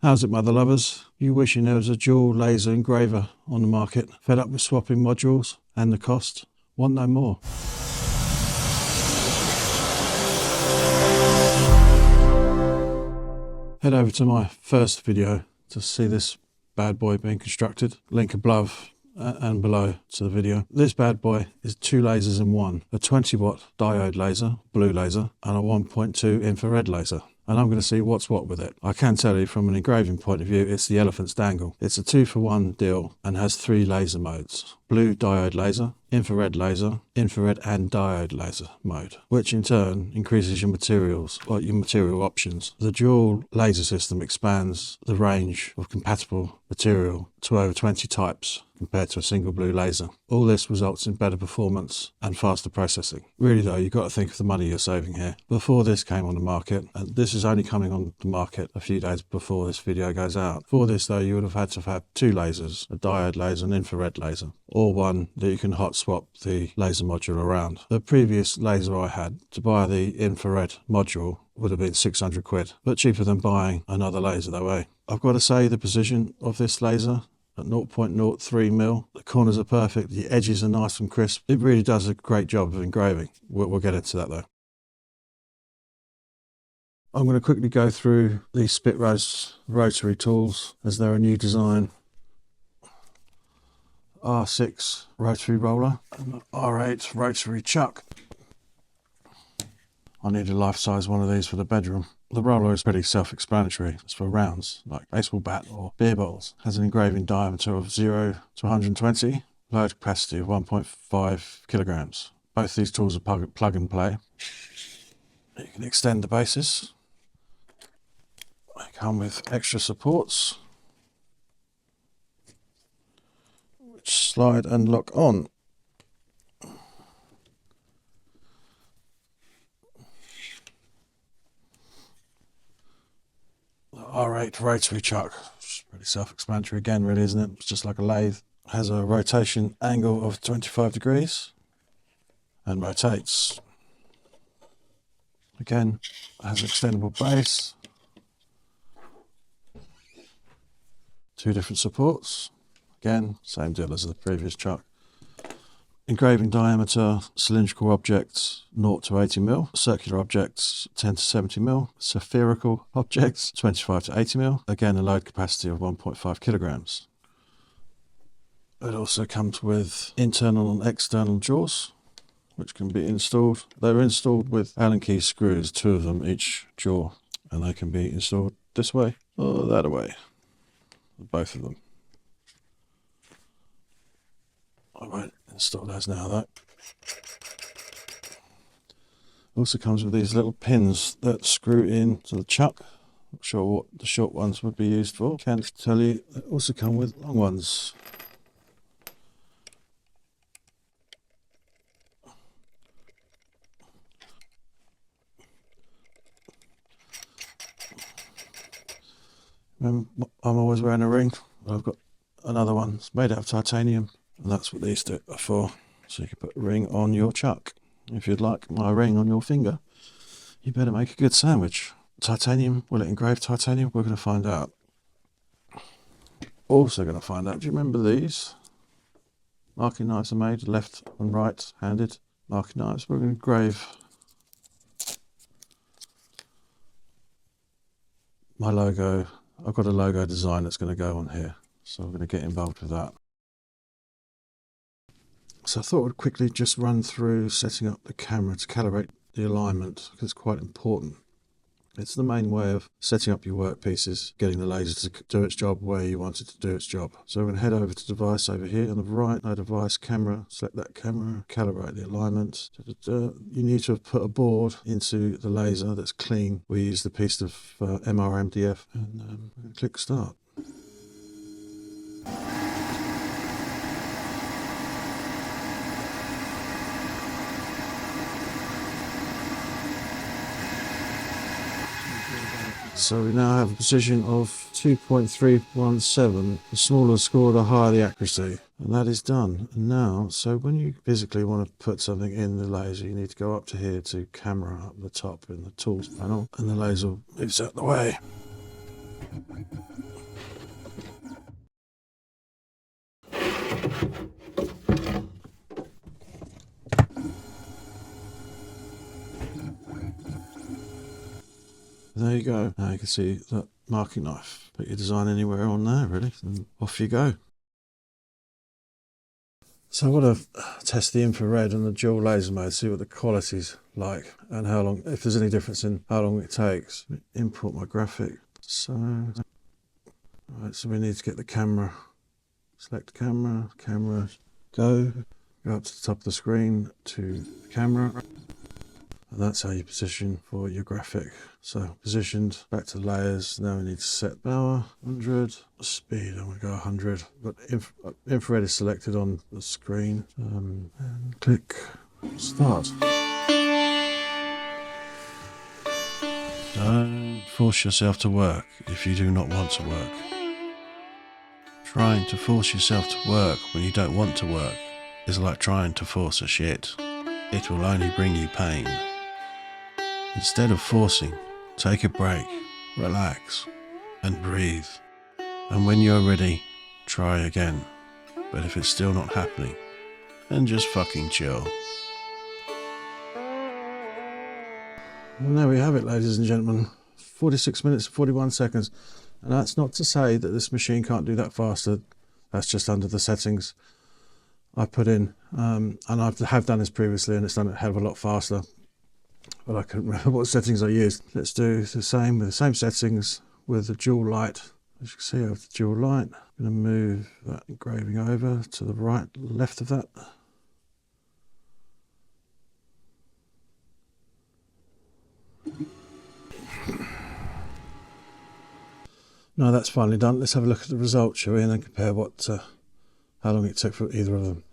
How's it, mother lovers? You wishing there was a dual laser engraver on the market? Fed up with swapping modules and the cost? Want no more? Head over to my first video to see this bad boy being constructed. Link above and below to the video. This bad boy is two lasers in one: a 20-watt diode laser, blue laser, and a 1.2 infrared laser. And I'm going to see what's what with it. I can tell you from an engraving point of view, it's the elephant's dangle. It's a 2-for-1 deal and has 3 laser modes: blue diode laser, infrared and diode laser mode, which in turn increases your materials, or your material options. The dual laser system expands the range of compatible material to over 20 types compared to a single blue laser. All this results in better performance and faster processing. Really though, you've got to think of the money you're saving here. Before this came on the market, and this is only coming on the market a few days before this video goes out. For this though, you would have had to have 2 lasers, a diode laser and infrared laser, or one that you can hot swap the laser module around. The previous laser I had, to buy the infrared module would have been 600 quid, but cheaper than buying another laser that way. I've got to say, the precision of this laser at 0.03 mil, the corners are perfect, the edges are nice and crisp. It really does a great job of engraving. We'll get into that though. I'm going to quickly go through these Spit Rose rotary tools, as they're a new design. R6 rotary roller and R8 rotary chuck. I need a life-size one of these for the bedroom. The roller is pretty self-explanatory. It's for rounds like baseball bat or beer bottles. Has an engraving diameter of 0 to 120, load capacity of 1.5 kilograms. Both these tools are plug and play. You can extend the bases. They come with extra supports, which slide and lock on. R8 rotary chuck, which is pretty self-explanatory again, really, isn't it? It's just like a lathe. Has a rotation angle of 25 degrees and rotates. Again, has an extendable base, 2 different supports. Again, same deal as the previous chuck. Engraving diameter, cylindrical objects 0 to 80 mil, circular objects 10 to 70 mil, spherical objects 25 to 80 mil. Again, a load capacity of 1.5 kilograms. It also comes with internal and external jaws, which can be installed. They're installed with Allen key screws, 2 of them each jaw, and they can be installed this way or that way, both of them. I won't install those now though. Also comes with these little pins that screw in to the chuck. Not sure what the short ones would be used for. Can't tell you. They also come with long ones. I'm always wearing a ring. I've got another one. It's made out of titanium, and that's what these are for. So you can put a ring on your chuck. If you'd like my ring on your finger, you better make a good sandwich. Titanium, will it engrave titanium? We're going to find out. Also going to find out, do you remember these? Marking knives are made left and right handed marking knives. We're going to engrave my logo. I've got a logo design that's going to go on here, so I'm going to get involved with that. So I thought I'd quickly just run through setting up the camera to calibrate the alignment, because it's quite important. It's the main way of setting up your workpieces, getting the laser to do its job where you want it to do its job. So we're going to head over to device over here on the right, no device, camera, select that camera, calibrate the alignment. You need to have put a board into the laser that's clean. We use the piece of MRMDF, and we're going to click start. So we now have a precision of 2.317. The smaller the score, the higher the accuracy. And that is done. And now, so when you physically want to put something in the laser, you need to go up to here to camera up the top in the tools panel, and the laser moves out the way. There you go. Now you can see that marking knife. Put your design anywhere on there, really, and off you go. So I want to test the infrared and the dual laser mode, see what the quality's like and how long, if there's any difference in how long it takes. Import my graphic. So, right, so we need to get the camera. Select camera, go up to the top of the screen to the camera. And that's how you position for your graphic. So positioned, back to layers. Now we need to set power, 100. Speed, I'm going to go 100. But infrared is selected on the screen. And click start. Don't force yourself to work if you do not want to work. Trying to force yourself to work when you don't want to work is like trying to force a shit. It will only bring you pain. Instead of forcing, take a break, relax, and breathe. And when you're ready, try again. But if it's still not happening, then just fucking chill. And there we have it, ladies and gentlemen. 46 minutes and 41 seconds. And that's not to say that this machine can't do that faster. That's just under the settings I put in. And I have done this previously and it's done a hell of a lot faster. But I can't remember what settings I used. Let's do the same with the same settings with the dual light. As you can see, I have the dual light. I'm going to move that engraving over to the right, left of that. Now that's finally done. Let's have a look at the results, shall we, and then compare how long it took for either of them.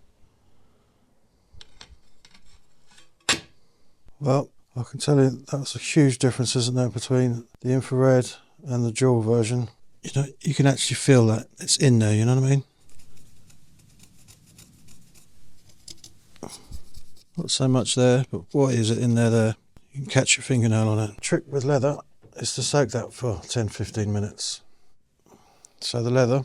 Well, I can tell you that's a huge difference, isn't there, between the infrared and the dual version. You know, you can actually feel that it's in there, you know what I mean? Not so much there, but what is it in there? You can catch your fingernail on it. Trick with leather is to soak that for 10-15 minutes. So the leather,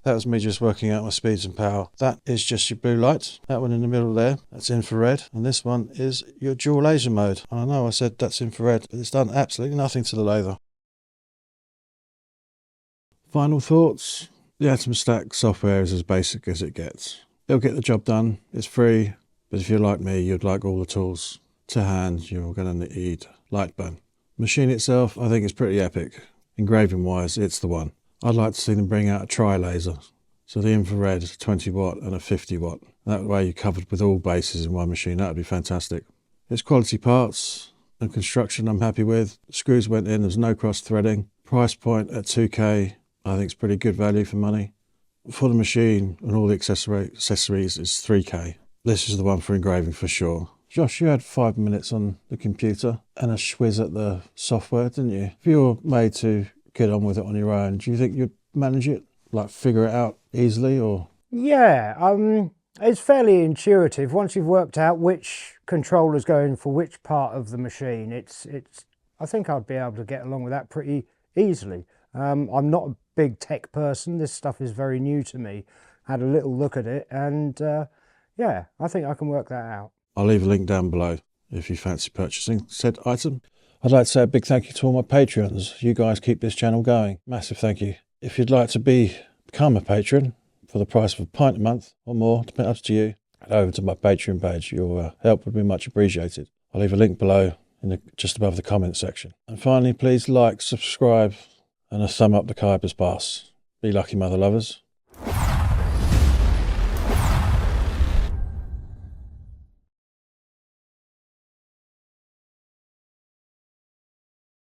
that was me just working out my speeds and power. That is just your blue light. That one in the middle there, that's infrared. And this one is your dual laser mode. And I know I said that's infrared, but it's done absolutely nothing to the lather. Final thoughts. The AtomStack software is as basic as it gets. It'll get the job done. It's free. But if you're like me, you'd like all the tools to hand. You're going to need light burn. Machine itself, I think it's pretty epic. Engraving wise, it's the one. I'd like to see them bring out a tri-laser. So the infrared is a 20 watt and a 50 watt. That way you're covered with all bases in one machine. That would be fantastic. It's quality parts and construction I'm happy with. Screws went in, there's no cross threading. Price point at 2K, I think it's pretty good value for money. For the machine and all the accessories is 3K. This is the one for engraving for sure. Josh, you had 5 minutes on the computer and a schwiz at the software, didn't you? If you were made to get on with it on your own, do you think you'd manage it? Like figure it out easily or? Yeah, it's fairly intuitive. Once you've worked out which controller's going for which part of the machine, I think I'd be able to get along with that pretty easily. I'm not a big tech person. This stuff is very new to me. Had a little look at it and yeah, I think I can work that out. I'll leave a link down below if you fancy purchasing said item. I'd like to say a big thank you to all my Patreons. You guys keep this channel going. Massive thank you. If you'd like to become a patron for the price of a pint a month or more, depends up to you, head over to my Patreon page. Your help would be much appreciated. I'll leave a link below just above the comment section. And finally, please like, subscribe, and a thumb up the Kuiper's pass. Be lucky, mother lovers.